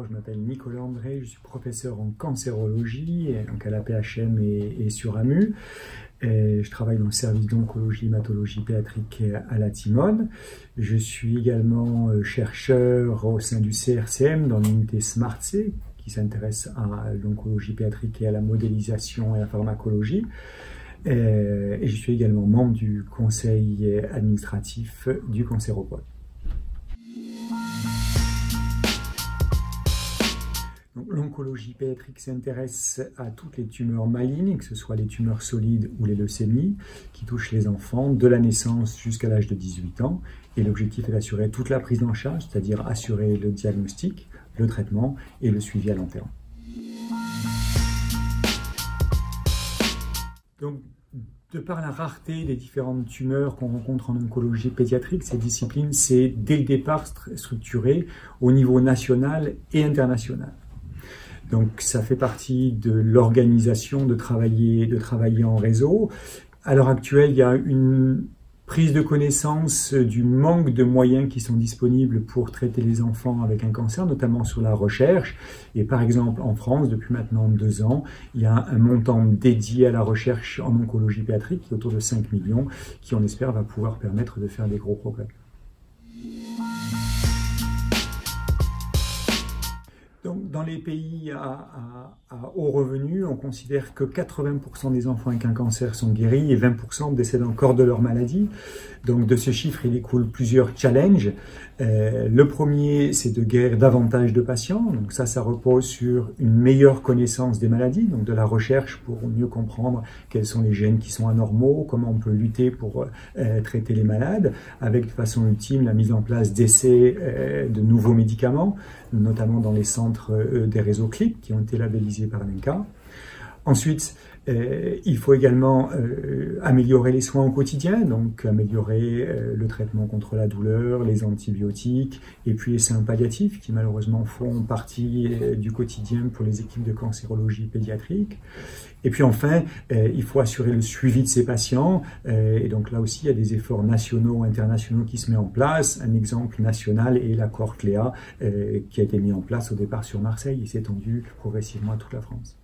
je m'appelle Nicolas André, je suis professeur en cancérologie, donc à la PHM et sur AMU. Et je travaille dans le service d'oncologie et hématologie pédiatrique à la Timone. Je suis également chercheur au sein du CRCM dans l'unité SMART-C, qui s'intéresse à l'oncologie pédiatrique et à la modélisation et à la pharmacologie. Et je suis également membre du conseil administratif du Cancéropode. L'oncologie pédiatrique s'intéresse à toutes les tumeurs malignes, que ce soit les tumeurs solides ou les leucémies, qui touchent les enfants de la naissance jusqu'à l'âge de 18 ans. Et l'objectif est d'assurer toute la prise en charge, c'est-à-dire assurer le diagnostic, le traitement et le suivi à long terme. Donc, de par la rareté des différentes tumeurs qu'on rencontre en oncologie pédiatrique, cette discipline s'est dès le départ structurée au niveau national et international. Donc ça fait partie de l'organisation de travailler en réseau. À l'heure actuelle, il y a une prise de connaissance du manque de moyens qui sont disponibles pour traiter les enfants avec un cancer, notamment sur la recherche. Et par exemple, en France, depuis maintenant 2 ans, il y a un montant dédié à la recherche en oncologie pédiatrique qui est autour de 5 millions, qui on espère va pouvoir permettre de faire des gros progrès. Donc, dans les pays à haut revenu, on considère que 80% des enfants avec un cancer sont guéris et 20% décèdent encore de leur maladie. Donc de ce chiffre, il découle plusieurs challenges. Le premier, c'est de guérir davantage de patients. Donc ça repose sur une meilleure connaissance des maladies, donc de la recherche pour mieux comprendre quels sont les gènes qui sont anormaux, comment on peut lutter pour traiter les malades, avec de façon ultime la mise en place d'essais de nouveaux médicaments, notamment dans les centres des réseaux CLIP qui ont été labellisés par l'INCa. Ensuite, il faut également améliorer les soins au quotidien, donc améliorer le traitement contre la douleur, les antibiotiques, et puis les soins palliatifs qui malheureusement font partie du quotidien pour les équipes de cancérologie pédiatrique. Et puis enfin, il faut assurer le suivi de ces patients, et donc là aussi il y a des efforts nationaux, internationaux qui se mettent en place. Un exemple national est l'accord CLEA qui a été mis en place au départ sur Marseille et s'est étendu progressivement à toute la France.